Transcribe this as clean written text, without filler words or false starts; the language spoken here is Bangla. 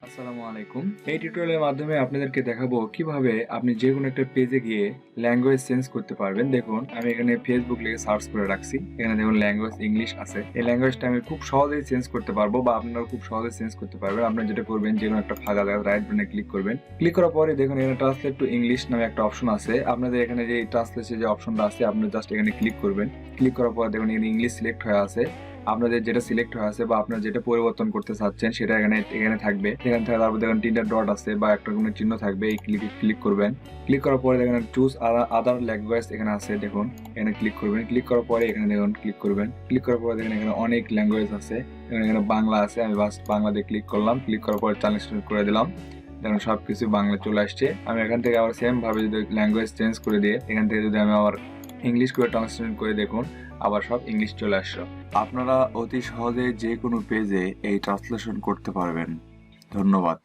আসসালামু আলাইকুম। এই টিউটোরিয়ালের মাধ্যমে আপনাদেরকে দেখাবো কিভাবে আপনি যেকোনো একটা পেজে গিয়ে ল্যাঙ্গুয়েজ চেঞ্জ করতে পারবেন। দেখুন আমি এখানে ফেসবুক লিখে সার্চ করে রাখছি। এখানে দেখুন ল্যাঙ্গুয়েজ ইংলিশ আছে। এই ল্যাঙ্গুয়েজটা আমি খুব সহজেই চেঞ্জ করতে পারবো বা আপনারা খুব সহজেই চেঞ্জ করতে পারবেন। আপনারা যেটা করবেন যেকোনো একটা ফাঁকা জায়গায় রাইট বাটনে ক্লিক করবেন। ক্লিক করার পরে দেখুন এখানে ট্রান্সলেট টু ইংলিশ নামে একটা অপশন আছে। আপনাদের এখানে যে ট্রান্সলেশন যে অপশনটা আছে আপনারা জাস্ট এখানে ক্লিক করবেন। ক্লিক করার পর দেখুন এখানে ইংলিশ সিলেক্ট হয়ে আছে। আপনাদের যেটা সিলেক্ট হয়ে আছে বা আপনারা যেটা পরিবর্তন করতে চাচ্ছেন সেটা এখানে থাকবে। এখানে থেকে তারপর দেখেন তিনটা ডট আছে বা একটা কোনো চিহ্ন থাকবে, এই ক্লিক করবেন। ক্লিক করার পরে দেখেন চুজ আদার ল্যাঙ্গুয়েজ এখানে আছে, দেখুন এখানে ক্লিক করবেন। ক্লিক করার পরে এখানে দেখুন ক্লিক করবেন। ক্লিক করার পরে দেখেন এখানে অনেক ল্যাঙ্গুয়েজ আছে। এখানে বাংলা আছে, আমি বাংলা দিয়ে ক্লিক করলাম। ক্লিক করার পরে ট্রান্সলেট করে দিলাম। দেখুন সবকিছু বাংলা চলে আসছে। আমি এখান থেকে আবার সেম ভাবে যদি ল্যাঙ্গুয়েজ চেঞ্জ করে দিয়ে এখান থেকে যদি আমি আবার ইংলিশ করে ট্রান্সলেট করে দেখুন আবার সব ইংলিশ চলে আসছে। আপনারা অতি সহজে যে কোনো পেজে এই ট্রান্সলেশন করতে পারবেন। ধন্যবাদ।